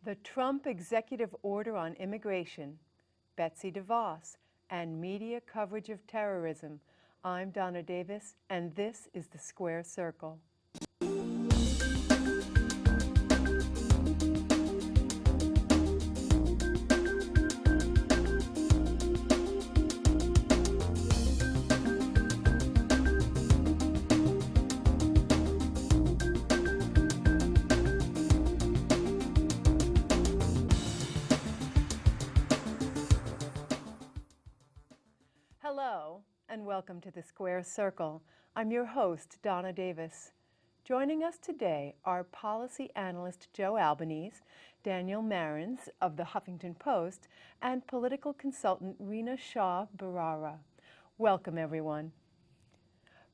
The Trump executive order on immigration, Betsy DeVos, and media coverage of terrorism. I'm Donna Davis, and this is the Square Circle. Hello, and welcome to the Square Circle. I'm your host, Donna Davis. Joining us today are policy analyst Joe Albanese, Daniel Marans of the Huffington Post, and political consultant Rina Shah Bharara. Welcome, everyone.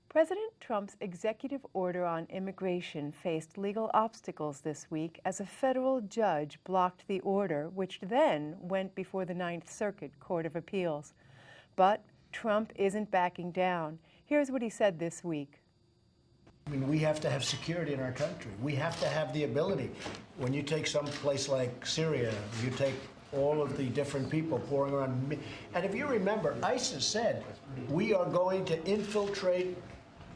President Trump's executive order on immigration faced legal obstacles this week as a federal judge blocked the order, which then went before the Ninth Circuit Court of Appeals. But Trump isn't backing down. Here's what he said this week. I mean, we have to have security in our country. We have to have the ability. When you take some place like Syria, you take all of the different people pouring around. And if you remember, ISIS said, we are going to infiltrate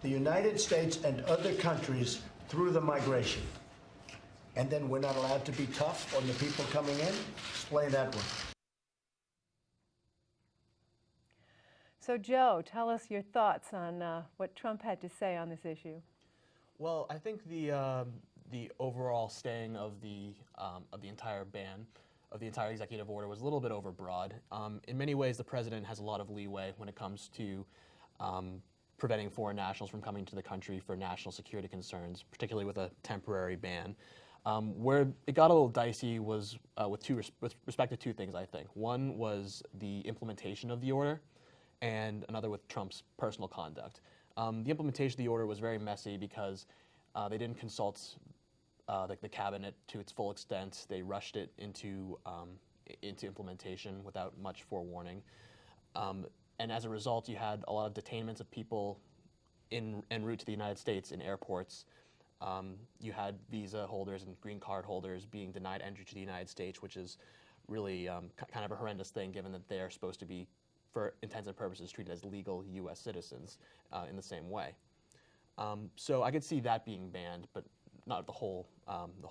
the United States and other countries through the migration. And then we're not allowed to be tough on the people coming in? Explain that one. So, Joe, tell us your thoughts on what Trump had to say on this issue. Well, I think the overall staying of the entire ban, of the entire executive order, was a little bit overbroad. In many ways, the president has a lot of leeway when it comes to preventing foreign nationals from coming to the country for national security concerns, particularly with a temporary ban. Where it got a little dicey was with respect to two things, I think. One was the implementation of the order, and another with Trump's personal conduct. The implementation of the order was very messy because they didn't consult the cabinet to its full extent. They rushed it into implementation without much forewarning. And as a result, you had a lot of detainments of people en route to the United States in airports. You had visa holders and green card holders being denied entry to the United States, which is really kind of a horrendous thing, given that they are supposed to be, for intents and purposes, treated as legal U.S. citizens in the same way. So I could see that being banned, but not the whole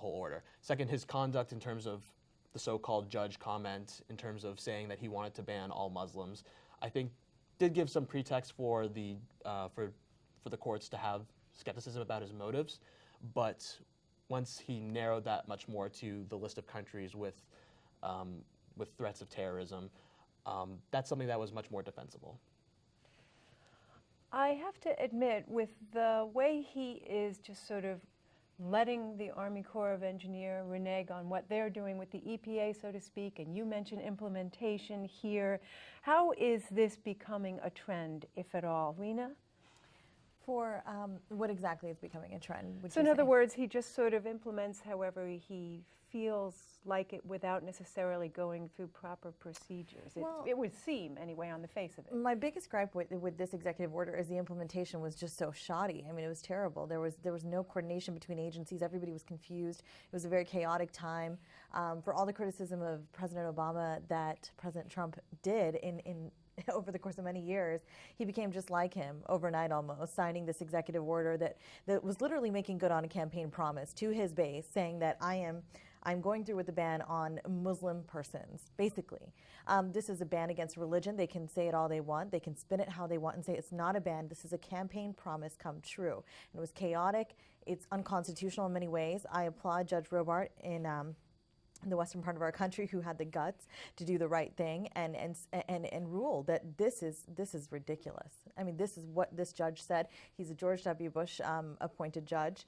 order. Second, his conduct in terms of the so-called judge comment, in terms of saying that he wanted to ban all Muslims, I think did give some pretext for the courts to have skepticism about his motives. But once he narrowed that much more to the list of countries with threats of terrorism, that's something that was much more defensible. I have to admit, with the way he is just sort of letting the Army Corps of Engineers renege on what they're doing with the EPA, so to speak, and you mentioned implementation here, how is this becoming a trend, if at all? Rina? For what exactly is becoming a trend? So in other words, he just sort of implements however he feels like it without necessarily going through proper procedures. Well, it would seem, anyway, on the face of it. My biggest gripe with this executive order is the implementation was just so shoddy. I mean, it was terrible. There was no coordination between agencies. Everybody was confused. It was a very chaotic time. For all the criticism of President Obama that President Trump did in over the course of many years, he became just like him overnight almost, signing this executive order that was literally making good on a campaign promise to his base, saying that I'm going through with the ban on Muslim persons, basically. This is a ban against religion. They can say it all they want. They can spin it how they want and say it's not a ban. This is a campaign promise come true. And it was chaotic. It's unconstitutional in many ways. I applaud Judge Robart in the western part of our country who had the guts to do the right thing and rule that this is ridiculous. I mean, this is what this judge said. He's a George W. Bush appointed judge.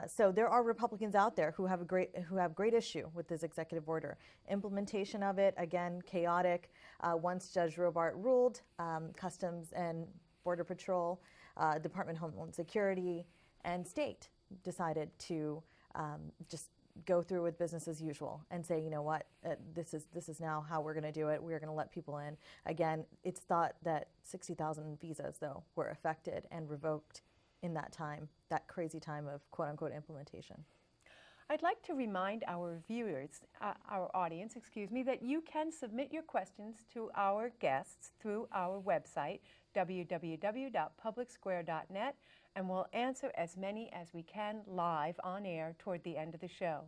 So there are Republicans out there who have great issue with this executive order. Implementation of it, again, chaotic. Once Judge Robart ruled, Customs and Border Patrol, Department of Homeland Security, and state decided to just go through with business as usual and say, you know what, this is now how we're going to do it. We're going to let people in. Again, it's thought that 60,000 visas, though, were affected and revoked in that time, that crazy time of quote-unquote implementation. I'd like to remind our viewers, our audience, excuse me, that you can submit your questions to our guests through our website, www.publicsquare.net, and we'll answer as many as we can live on air toward the end of the show.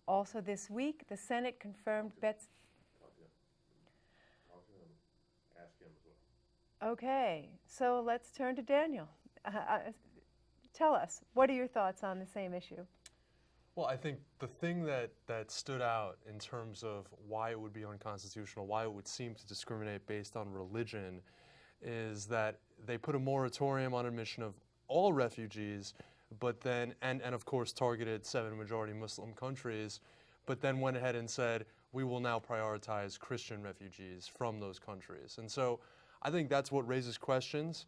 Also this week, the Senate confirmed Betsy... Okay, so let's turn to Daniel. Tell us, what are your thoughts on the same issue? Well, I think the thing that stood out in terms of why it would be unconstitutional, why it would seem to discriminate based on religion, is that they put a moratorium on admission of all refugees, but then, and of course targeted 7 majority Muslim countries, but then went ahead and said, we will now prioritize Christian refugees from those countries. And so I think that's what raises questions,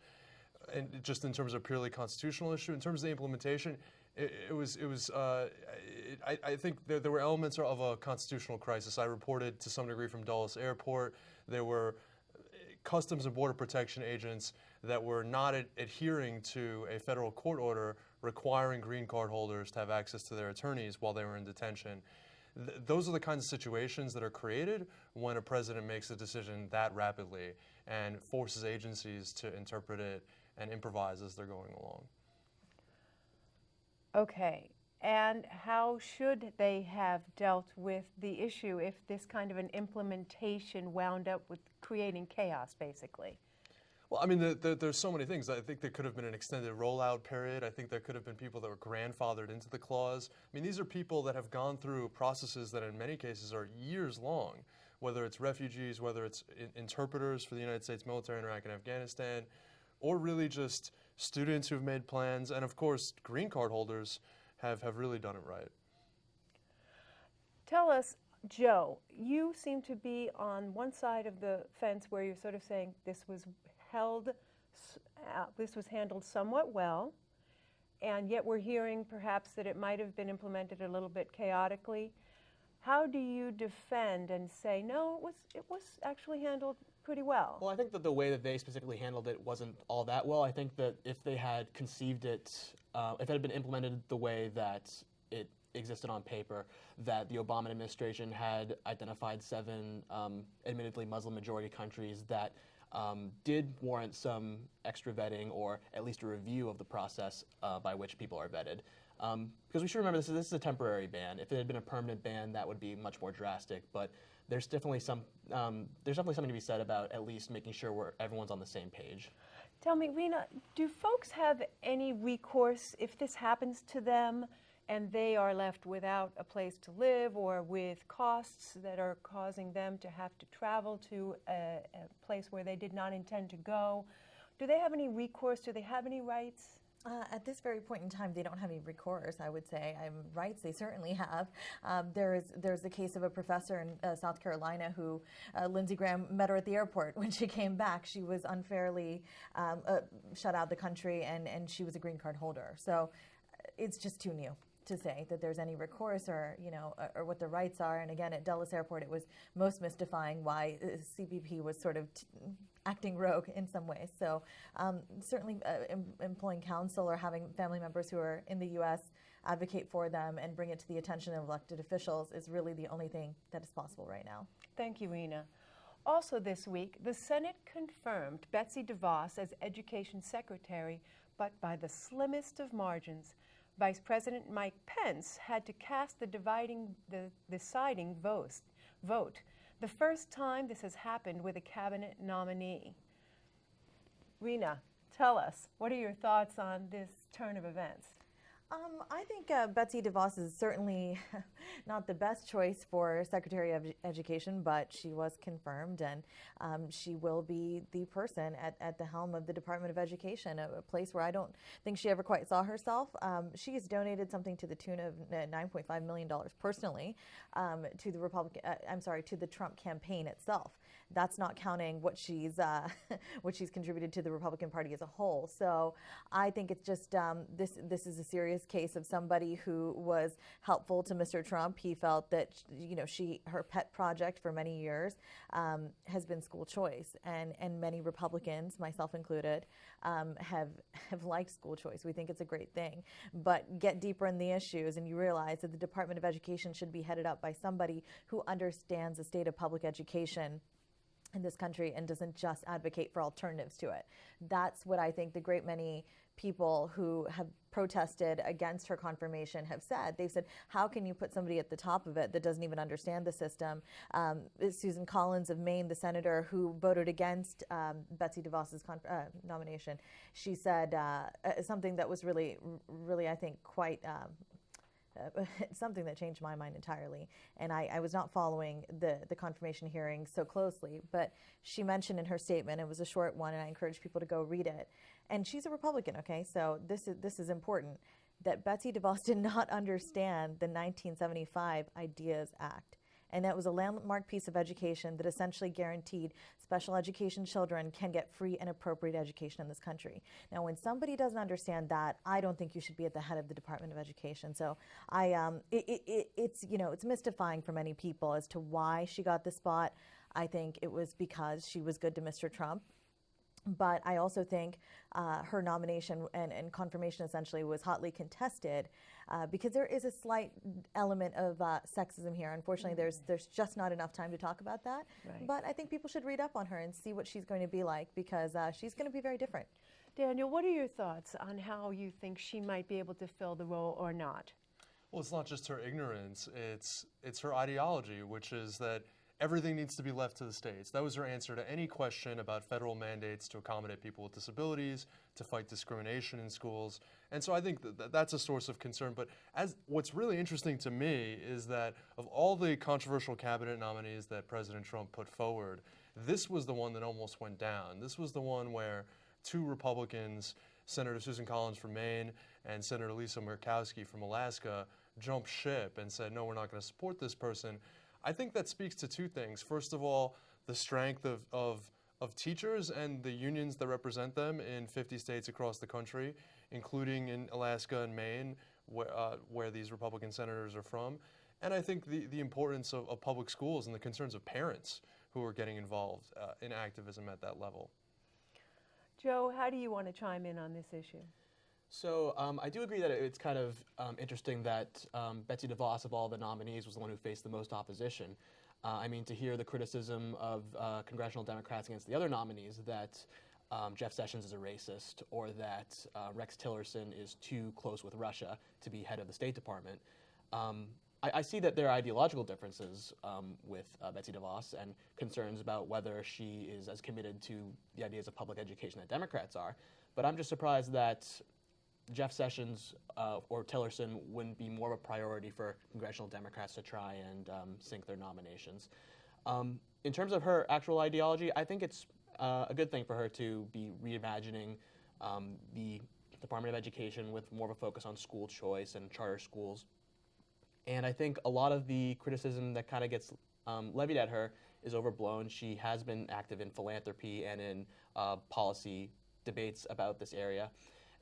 and just in terms of a purely constitutional issue. In terms of the implementation, I think there were elements of a constitutional crisis. I reported to some degree from Dulles Airport. There were Customs and Border Protection agents that were not adhering to a federal court order requiring green card holders to have access to their attorneys while they were in detention. Those are the kinds of situations that are created when a president makes a decision that rapidly and forces agencies to interpret it and improvise as they're going along. Okay, and how should they have dealt with the issue if this kind of an implementation wound up with creating chaos, basically? Well, I mean, there's so many things. I think there could have been an extended rollout period. I think there could have been people that were grandfathered into the clause. I mean, these are people that have gone through processes that in many cases are years long, whether it's refugees, whether it's interpreters for the United States military in Iraq and Afghanistan, or really just students who've made plans, and of course, green card holders have really done it right. Tell us, Joe, you seem to be on one side of the fence where you're sort of saying this was handled somewhat well, and yet we're hearing perhaps that it might have been implemented a little bit chaotically. How do you defend and say, no, it was actually handled pretty well? Well, I think that the way that they specifically handled it wasn't all that well. I think that if they had conceived it, if it had been implemented the way that it existed on paper, that the Obama administration had identified 7 admittedly Muslim majority countries that did warrant some extra vetting or at least a review of the process by which people are vetted. Because we should remember this is a temporary ban. If it had been a permanent ban, that would be much more drastic. But there's definitely something to be said about at least making sure everyone's on the same page. Tell me, Rina, do folks have any recourse if this happens to them and they are left without a place to live or with costs that are causing them to have to travel to a place where they did not intend to go? Do they have any recourse? Do they have any rights? At this very point in time, they don't have any recourse, I would say. Rights they certainly have. There's the case of a professor in South Carolina who Lindsey Graham met her at the airport. When she came back, she was unfairly shut out of the country, and she was a green card holder. So it's just too new to say that there's any recourse or what the rights are. And again, at Dulles Airport, it was most mystifying why CBP was sort of acting rogue in some ways. So certainly employing counsel or having family members who are in the U.S. advocate for them and bring it to the attention of elected officials is really the only thing that is possible right now. Thank you, Rina. Also this week, the Senate confirmed Betsy DeVos as Education Secretary, but by the slimmest of margins. Vice President Mike Pence had to cast the deciding vote. The first time this has happened with a cabinet nominee. Rina, tell us, what are your thoughts on this turn of events? I think Betsy DeVos is certainly not the best choice for Secretary of Education, but she was confirmed, and she will be the person at the helm of the Department of Education, a place where I don't think she ever quite saw herself. She has donated something to the tune of $9.5 million personally to the Trump campaign itself. That's not counting what she's contributed to the Republican Party as a whole. So I think it's just this is a serious this case of somebody who was helpful to Mr. Trump. He felt that, you know, her pet project for many years has been school choice, and many Republicans, myself included, have liked school choice. We think it's a great thing, but get deeper in the issues and you realize that the Department of Education should be headed up by somebody who understands the state of public education in this country and doesn't just advocate for alternatives to it. That's what I think the great many people who have protested against her confirmation have said. They've said, how can you put somebody at the top of it that doesn't even understand the system? Susan Collins of Maine, the senator who voted against Betsy DeVos's nomination, she said something that was really, I think, quite something that changed my mind entirely. And I was not following the confirmation hearing so closely, but she mentioned in her statement, it was a short one, and I encourage people to go read it. And she's a Republican, okay? So this is important, that Betsy DeVos did not understand the 1975 IDEAS Act. And that was a landmark piece of education that essentially guaranteed special education children can get free and appropriate education in this country. Now, when somebody doesn't understand that, I don't think you should be at the head of the Department of Education. So it's, you know, it's mystifying for many people as to why she got the spot. I think it was because she was good to Mr. Trump. But I also think her nomination and confirmation essentially was hotly contested because there is a slight element of sexism here. Unfortunately, there's just not enough time to talk about that. Right. But I think people should read up on her and see what she's going to be like, because she's going to be very different. Daniel, what are your thoughts on how you think she might be able to fill the role or not? Well, it's not just her ignorance, it's her ideology, which is that everything needs to be left to the states. That was her answer to any question about federal mandates to accommodate people with disabilities, to fight discrimination in schools. And so I think that's a source of concern. But what's really interesting to me is that of all the controversial cabinet nominees that President Trump put forward, this was the one that almost went down. This was the one where two Republicans, Senator Susan Collins from Maine and Senator Lisa Murkowski from Alaska, jumped ship and said, no, we're not going to support this person. I think that speaks to two things. First of all, the strength of teachers and the unions that represent them in 50 states across the country, including in Alaska and Maine, where these Republican senators are from. And I think the importance of public schools and the concerns of parents who are getting involved in activism at that level. Joe, how do you want to chime in on this issue? So I do agree that it's kind of interesting that Betsy DeVos, of all the nominees, was the one who faced the most opposition. I mean, to hear the criticism of congressional Democrats against the other nominees that Jeff Sessions is a racist, or that Rex Tillerson is too close with Russia to be head of the State Department. I see that there are ideological differences with Betsy DeVos and concerns about whether she is as committed to the ideas of public education that Democrats are. But I'm just surprised that Jeff Sessions or Tillerson wouldn't be more of a priority for congressional Democrats to try and sink their nominations. In terms of her actual ideology, I think it's a good thing for her to be reimagining the Department of Education with more of a focus on school choice and charter schools. And I think a lot of the criticism that kind of gets levied at her is overblown. She has been active in philanthropy and in policy debates about this area.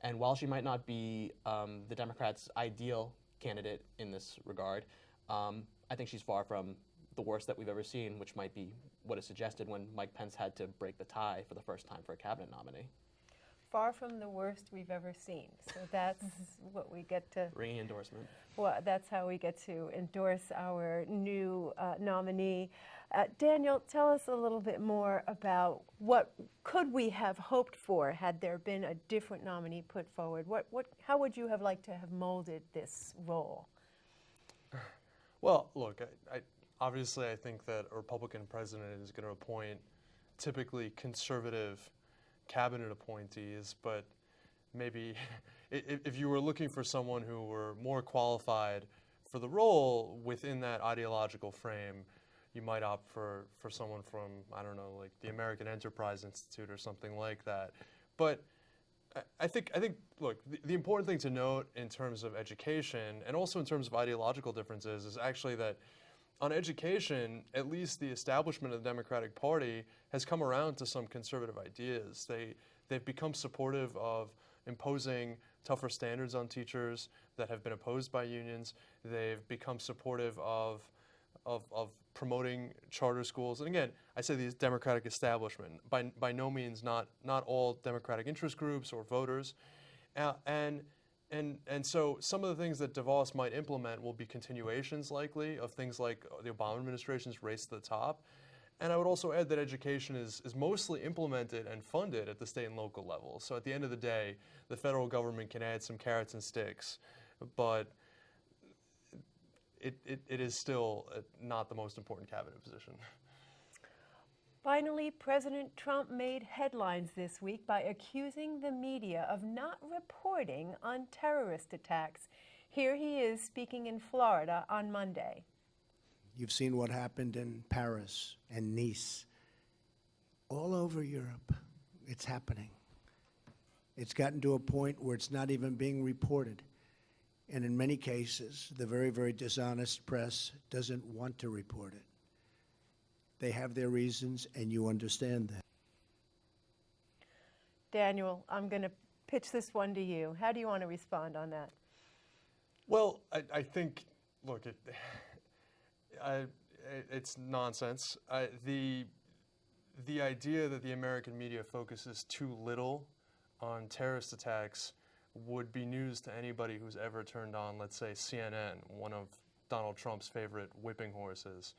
And while she might not be the Democrats' ideal candidate in this regard, I think she's far from the worst that we've ever seen, which might be what is suggested when Mike Pence had to break the tie for the first time for a cabinet nominee. Far from the worst we've ever seen. So that's what we get to. Ringing endorsement. Well, that's how we get to endorse our new nominee. Daniel, tell us a little bit more about what could we have hoped for had there been a different nominee put forward. How would you have liked to have molded this role? Well, look, obviously I think that a Republican president is going to appoint typically conservative cabinet appointees, but maybe if you were looking for someone who were more qualified for the role within that ideological frame, you might opt for someone from, I don't know, like the American Enterprise Institute or something like that. But I think look, the important thing to note in terms of education and also in terms of ideological differences is actually that on education, at least the establishment of the Democratic Party has come around to some conservative ideas. They've become supportive of imposing tougher standards on teachers that have been opposed by unions. They've become supportive of promoting charter schools. And again, I say the Democratic establishment, by no means not all Democratic interest groups or voters. And so some of the things that DeVos might implement will be continuations likely of things like the Obama administration's race to the top. And I would also add that education is mostly implemented and funded at the state and local level. So at the end of the day, the federal government can add some carrots and sticks, but it is still not the most important cabinet position. Finally, President Trump made headlines this week by accusing the media of not reporting on terrorist attacks. Here he is speaking in Florida on Monday. You've seen what happened in Paris and Nice. All over Europe, it's happening. It's gotten to a point where it's not even being reported. And in many cases, the very, very dishonest press doesn't want to report it. They have their reasons, and you understand that. Daniel, I'm going to pitch this one to you. How do you want to respond on that? Well, I think, look, it's nonsense. The idea that the American media focuses too little on terrorist attacks would be news to anybody who's ever turned on, let's say, CNN, one of Donald Trump's favorite whipping horses.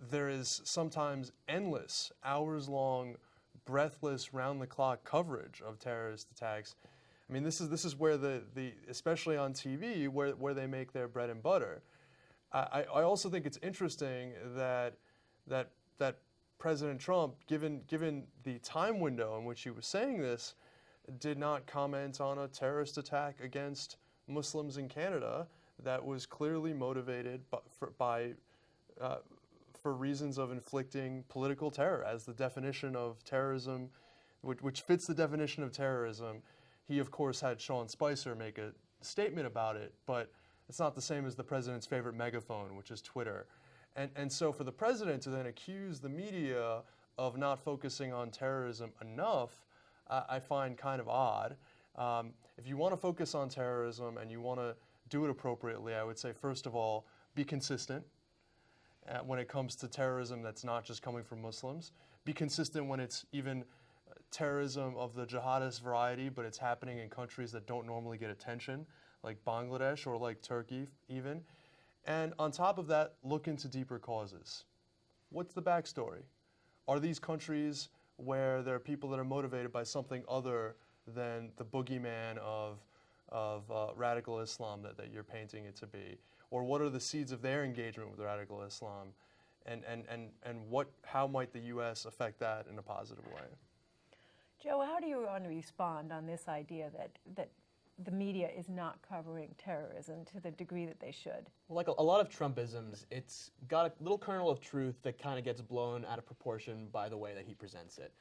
There is sometimes endless, hours-long, breathless, round-the-clock coverage of terrorist attacks. I mean, this is where the especially on TV, where they make their bread and butter. I also think it's interesting that President Trump, given the time window in which he was saying this, did not comment on a terrorist attack against Muslims in Canada that was clearly motivated for reasons of inflicting political terror, as the definition of terrorism, which fits the definition of terrorism. He, of course, had Sean Spicer make a statement about it, but it's not the same as the president's favorite megaphone, which is Twitter. And so for the president to then accuse the media of not focusing on terrorism enough, I find kind of odd. If you want to focus on terrorism and you want to do it appropriately, I would say, first of all, be consistent when it comes to terrorism that's not just coming from Muslims. Be consistent when it's even terrorism of the jihadist variety, but it's happening in countries that don't normally get attention, like Bangladesh or like Turkey even. And on top of that, look into deeper causes. What's the backstory? Are these countries where there are people that are motivated by something other than the boogeyman of radical Islam that you're painting it to be? Or what are the seeds of their engagement with radical Islam? And how might the U.S. affect that in a positive way? Joe, how do you want to respond on this idea that the media is not covering terrorism to the degree that they should? Well, like a lot of Trumpisms, it's got a little kernel of truth that kind of gets blown out of proportion by the way that he presents it.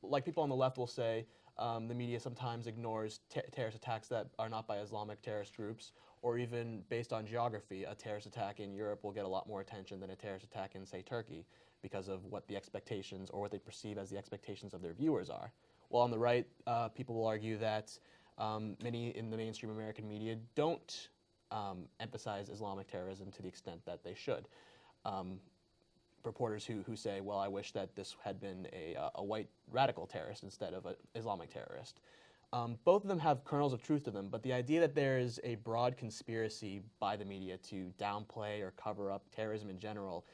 Like people on the left will say, the media sometimes ignores terrorist attacks that are not by Islamic terrorist groups, or even based on geography, a terrorist attack in Europe will get a lot more attention than a terrorist attack in, say, Turkey, because of what the expectations or what they perceive as the expectations of their viewers are. While on the right, people will argue that many in the mainstream American media don't emphasize Islamic terrorism to the extent that they should. Reporters who say, well, I wish that this had been a white radical terrorist instead of an Islamic terrorist. Both of them have kernels of truth to them, but the idea that there is a broad conspiracy by the media to downplay or cover up terrorism in general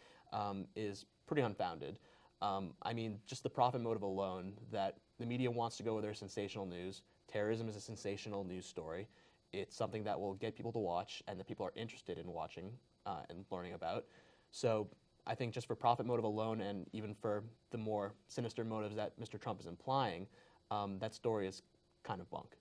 is pretty unfounded. I mean, just the profit motive alone, that the media wants to go with their sensational news. Terrorism is a sensational news story. It's something that will get people to watch and that people are interested in watching and learning about. So I think just for profit motive alone, and even for the more sinister motives that Mr. Trump is implying, that story is kind of bunk.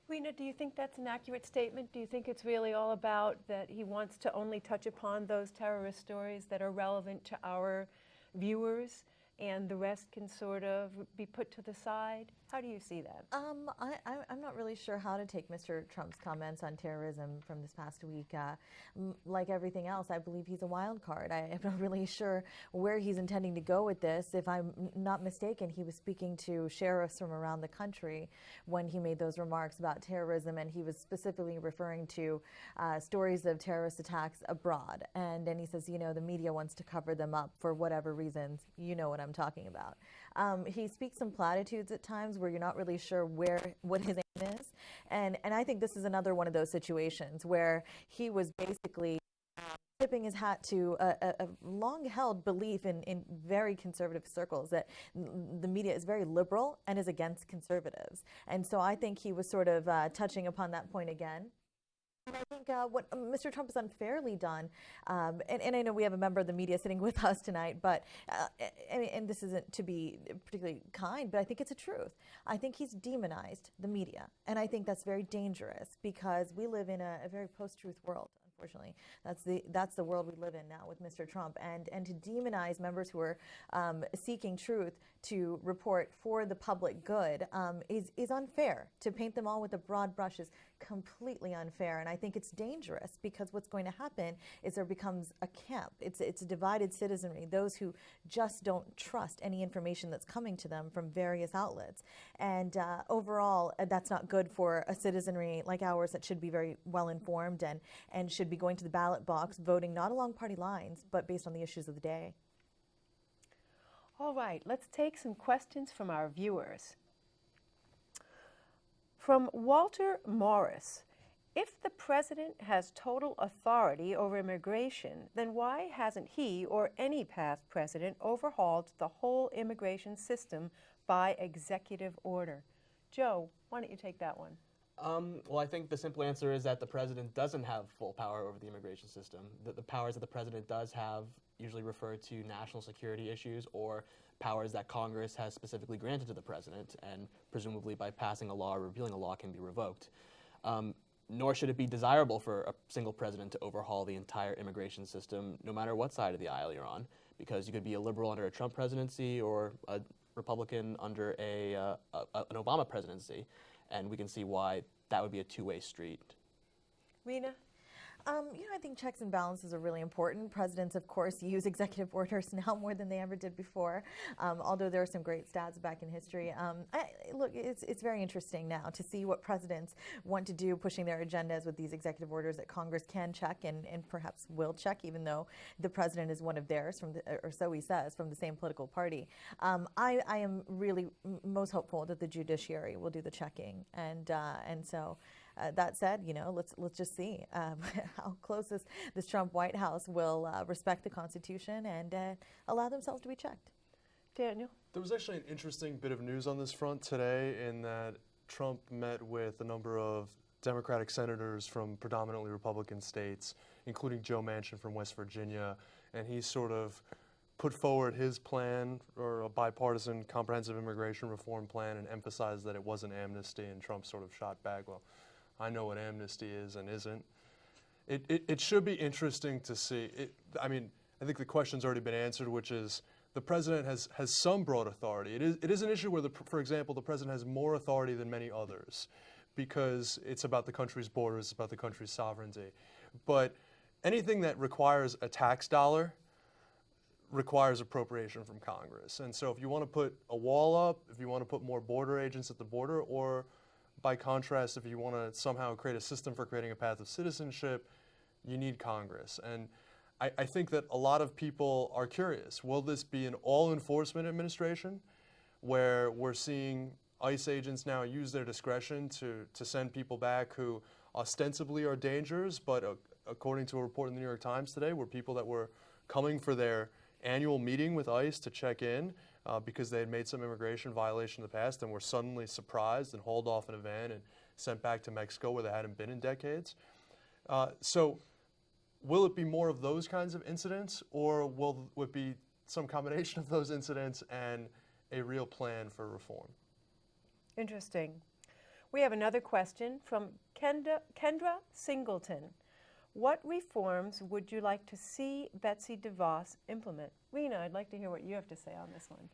Rina, do you think that's an accurate statement? Do you think it's really all about that he wants to only touch upon those terrorist stories that are relevant to our viewers and the rest can sort of be put to the side? How do you see that? I'm not really sure how to take Mr. Trump's comments on terrorism from this past week. Like everything else, I believe he's a wild card. I am not really sure where he's intending to go with this. If I'm not mistaken, he was speaking to sheriffs from around the country when he made those remarks about terrorism, and he was specifically referring to stories of terrorist attacks abroad. And then he says, you know, the media wants to cover them up for whatever reasons. You know what I'm talking about. He speaks some platitudes at times where you're not really sure what his aim is. And I think this is another one of those situations where he was basically tipping his hat to a long-held belief in very conservative circles that the media is very liberal and is against conservatives. And so I think he was sort of touching upon that point again. And I think what Mr. Trump has unfairly done, and I know we have a member of the media sitting with us tonight, but and this isn't to be particularly kind, but I think it's a truth. I think he's demonized the media, and I think that's very dangerous because we live in a very post-truth world. Unfortunately, that's the world we live in now with Mr. Trump, and to demonize members who are seeking truth to report for the public good is unfair. To paint them all with a broad brush is completely unfair, and I think it's dangerous because what's going to happen is there becomes a camp. It's a divided citizenry, those who just don't trust any information that's coming to them from various outlets, and overall that's not good for a citizenry like ours that should be very well informed and should be going to the ballot box voting not along party lines but based on the issues of the day. All right, let's take some questions from our viewers. From Walter Morris, if the president has total authority over immigration, then why hasn't he or any past president overhauled the whole immigration system by executive order? Joe, why don't you take that one? Well, I think the simple answer is that the president doesn't have full power over the immigration system. The powers that the president does have usually refer to national security issues or powers that Congress has specifically granted to the president, and presumably by passing a law or repealing a law can be revoked. Nor should it be desirable for a single president to overhaul the entire immigration system, no matter what side of the aisle you're on, because you could be a liberal under a Trump presidency or a Republican under an Obama presidency. And we can see why that would be a two-way street. Rina? I think checks and balances are really important. Presidents, of course, use executive orders now more than they ever did before, although there are some great stats back in history. Look, it's very interesting now to see what presidents want to do, pushing their agendas with these executive orders that Congress can check and perhaps will check, even though the president is one of theirs, or so he says, from the same political party. I am really most hopeful that the judiciary will do the checking, and so. That said, let's just see how close this Trump White House will respect the Constitution and allow themselves to be checked. Daniel? There was actually an interesting bit of news on this front today in that Trump met with a number of Democratic senators from predominantly Republican states, including Joe Manchin from West Virginia, and he sort of put forward his plan, or a bipartisan comprehensive immigration reform plan, and emphasized that it wasn't amnesty, and Trump sort of shot back, well, I know what amnesty is and isn't. It should be interesting to see. I think the question's already been answered, which is the president has some broad authority. It is an issue where, for example, the president has more authority than many others because it's about the country's borders, it's about the country's sovereignty. But anything that requires a tax dollar requires appropriation from Congress. And so if you want to put a wall up, if you want to put more border agents at the border, or by contrast, if you want to somehow create a system for creating a path of citizenship, you need Congress. And I think that a lot of people are curious. Will this be an all-enforcement administration where we're seeing ICE agents now use their discretion to send people back who ostensibly are dangerous, but according to a report in the New York Times today, were people that were coming for their annual meeting with ICE to check in because they had made some immigration violation in the past and were suddenly surprised and hauled off in a van and sent back to Mexico where they hadn't been in decades. So will it be more of those kinds of incidents, or will it be some combination of those incidents and a real plan for reform? Interesting. We have another question from Kendra Singleton. What reforms would you like to see Betsy DeVos implement? Rina, I'd like to hear what you have to say on this one.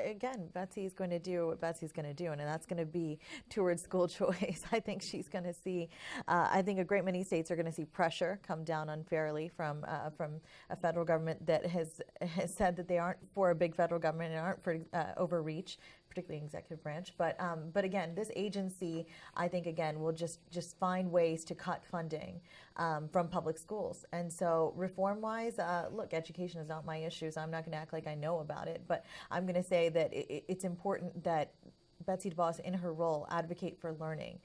Again, Betsy's going to do what Betsy's going to do, and that's going to be towards school choice. I think she's going to see, I think a great many states are going to see pressure come down unfairly from a federal government that has said that they aren't for a big federal government and aren't for overreach, particularly executive branch. But again, this agency, I think, again, will just find ways to cut funding from public schools. And so reform-wise, look, education is not my issue, so I'm not going to act like I know about it. But I'm going to say that it's important that Betsy DeVos, in her role, advocate for learning.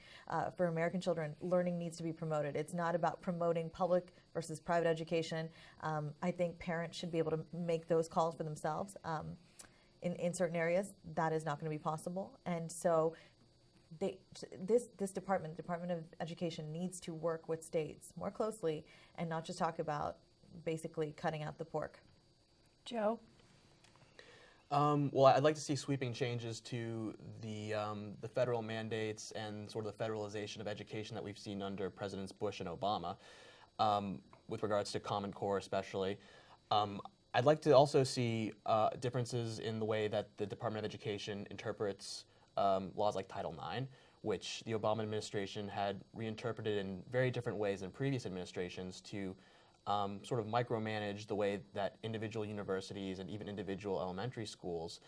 For American children, learning needs to be promoted. It's not about promoting public versus private education. I think parents should be able to make those calls for themselves. In certain areas, that is not going to be possible. And so this department, the Department of Education, needs to work with states more closely and not just talk about basically cutting out the pork. Joe? Well, I'd like to see sweeping changes to the federal mandates and sort of the federalization of education that we've seen under Presidents Bush and Obama, with regards to Common Core especially. I'd like to also see differences in the way that the Department of Education interprets laws like Title IX, which the Obama administration had reinterpreted in very different ways than previous administrations to sort of micromanage the way that individual universities and even individual elementary schools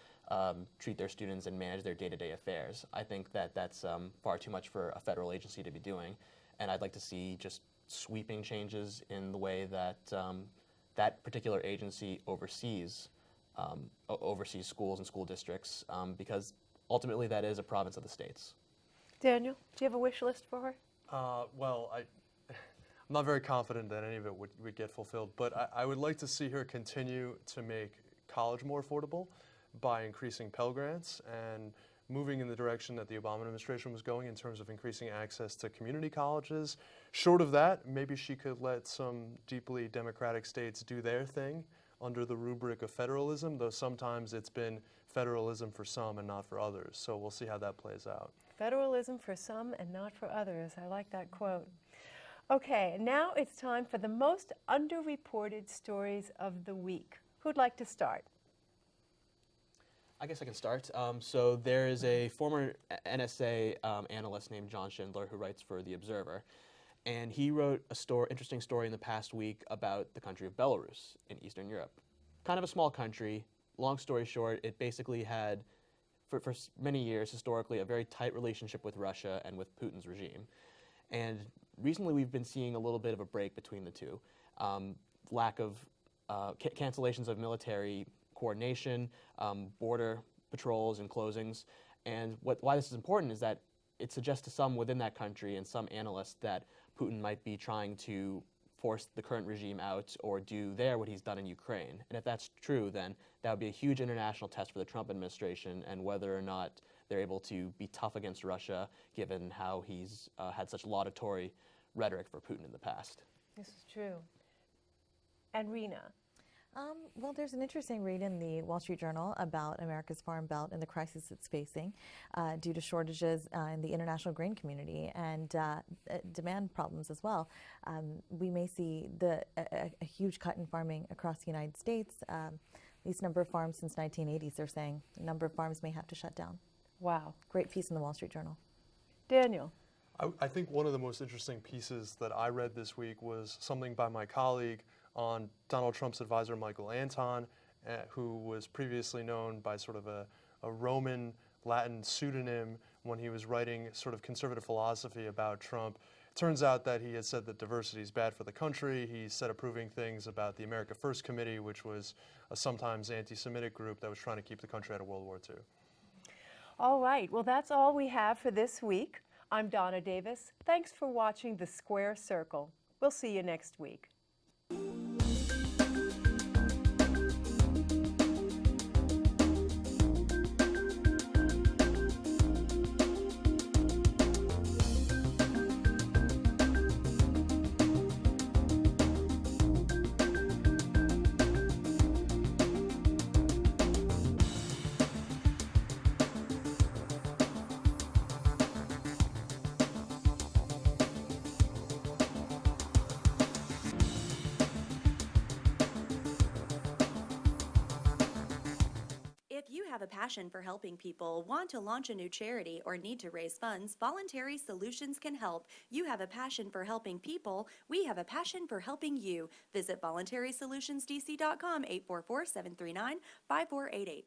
treat their students and manage their day-to-day affairs. I think that that's far too much for a federal agency to be doing, and I'd like to see just sweeping changes in the way that that particular agency oversees schools and school districts, because ultimately that is a province of the states. Daniel, do you have a wish list for her? Well, I'm not very confident that any of it would get fulfilled, but I would like to see her continue to make college more affordable by increasing Pell Grants and moving in the direction that the Obama administration was going in terms of increasing access to community colleges. Short of that, maybe she could let some deeply democratic states do their thing under the rubric of federalism, though sometimes it's been federalism for some and not for others. So we'll see how that plays out. Federalism for some and not for others. I like that quote. Okay, now it's time for the most underreported stories of the week. Who'd like to start? I guess I can start. So there is a former NSA analyst named John Schindler who writes for The Observer, and he wrote a interesting story in the past week about the country of Belarus in Eastern Europe. Kind of a small country. Long story short, it basically had, for many years, historically, a very tight relationship with Russia and with Putin's regime. And recently we've been seeing a little bit of a break between the two. Lack of cancellations of military coordination, border patrols and closings. And why this is important is that it suggests to some within that country and some analysts that Putin might be trying to force the current regime out or do there what he's done in Ukraine. And if that's true, then that would be a huge international test for the Trump administration and whether or not they're able to be tough against Russia given how he's had such laudatory rhetoric for Putin in the past. This is true. And Rina? Well, there's an interesting read in the Wall Street Journal about America's Farm Belt and the crisis it's facing due to shortages in the international grain community and demand problems as well. We may see a huge cut in farming across the United States. Least number of farms since 1980s, they're saying. A number of farms may have to shut down. Wow. Great piece in the Wall Street Journal. Daniel? I think one of the most interesting pieces that I read this week was something by my colleague on Donald Trump's advisor, Michael Anton, who was previously known by sort of a Roman Latin pseudonym when he was writing sort of conservative philosophy about Trump. It turns out that he had said that diversity is bad for the country. He said approving things about the America First Committee, which was a sometimes anti-Semitic group that was trying to keep the country out of World War II. All right, well, that's all we have for this week. I'm Donna Davis. Thanks for watching The Square Circle. We'll see you next week. have a passion for helping people, want to launch a new charity, or need to raise funds, Voluntary Solutions can help. You have a passion for helping people. We have a passion for helping you. Visit voluntarysolutionsdc.com, 844-739-5488.